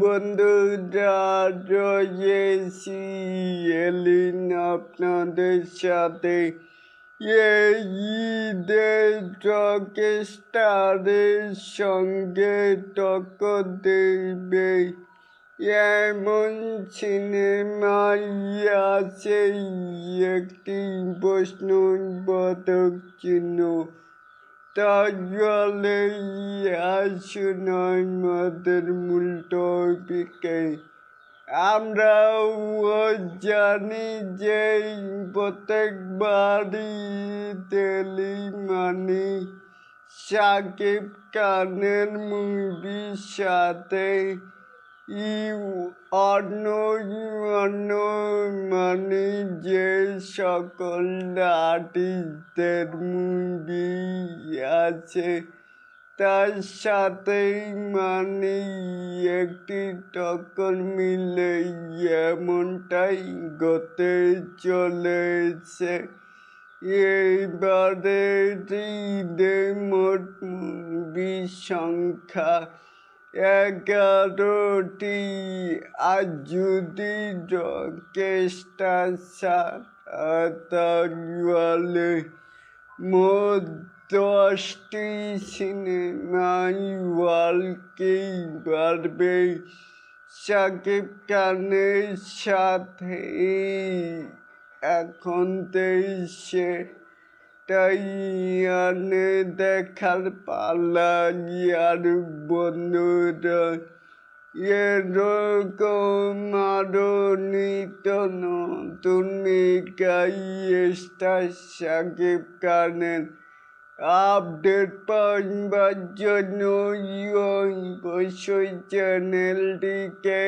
বন্ধুরা রয়েছি এলিন আপনাদের সাথে এই ঈদের রকস্টারের সঙ্গে টক্কর দেবে এমন সিনেমাই আছে একটি প্রশ্নবোধক চিহ্ন। তাহলে আসুন আমাদের মূল টপিকে। আমরাও জানি যে প্রত্যেকবারই তেলি মানে শাকিব খানের মুভির সাথে অন্য অন্য মানে যে সকল আর্টিস্টদের মুভি আছে তার সাথে মানে একটি টক্কর মিলে এমনটাই ঘটে চলেছে। এইবারে ঈদের মোট মুভির সংখ্যা 11টি, আর যদি রকেস্টার তাহলে মোট 10টি সিনেমাই ওয়ার্ল্ডকেই পারবে শাকিব খানের সাথে। এখন সেটাই দেখার পালা আর বন্ধুরা এরকম আরো নিত্য নতুন স্টার শাকিব খানের আপডেট পাওয়ার জন্য অবশ্যই চ্যানেলটিকে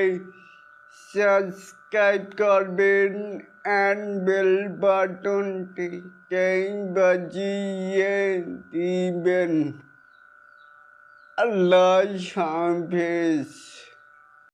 সাবস্ক্রাইব করবেন অ্যান্ড বেল বাটনটিকে বাজিয়ে দিবেন। আল্লাহ হাফেজ।